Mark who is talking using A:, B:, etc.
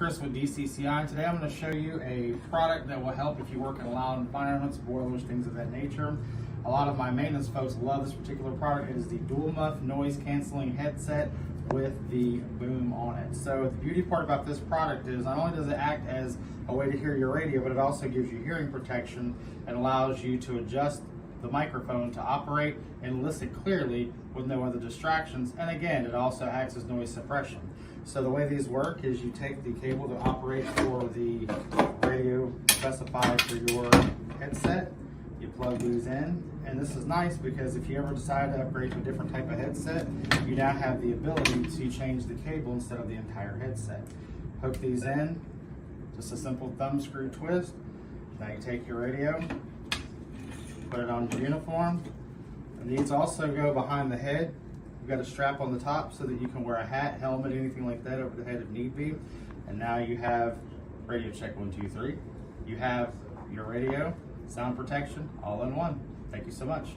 A: Chris with DCCI, and today I'm going to show you a product that will help if you work in loud environments, boilers, things of that nature. A lot of my maintenance folks love this particular product. It is the dual muff noise canceling headset with the boom on it. So the beauty part about this product is not only does it act as a way to hear your radio, but it also gives you hearing protection and allows you to adjust the microphone to operate and listen clearly with no other distractions. And again, it also acts as noise suppression. So the way these work is you take the cable to operate for the radio specified for your headset, you plug these in, and this is nice because if you ever decide to upgrade to a different type of headset, you now have the ability to change the cable instead of the entire headset. Hook these in, just a simple thumb screw twist. Now you take your radio, put it on your uniform, and these also go behind the head. You've got a strap on the top so that you can wear a hat, helmet, anything like that over the head if need be. And now you have radio check 1, 2, 3. You have your radio, sound protection, all in one. Thank you so much.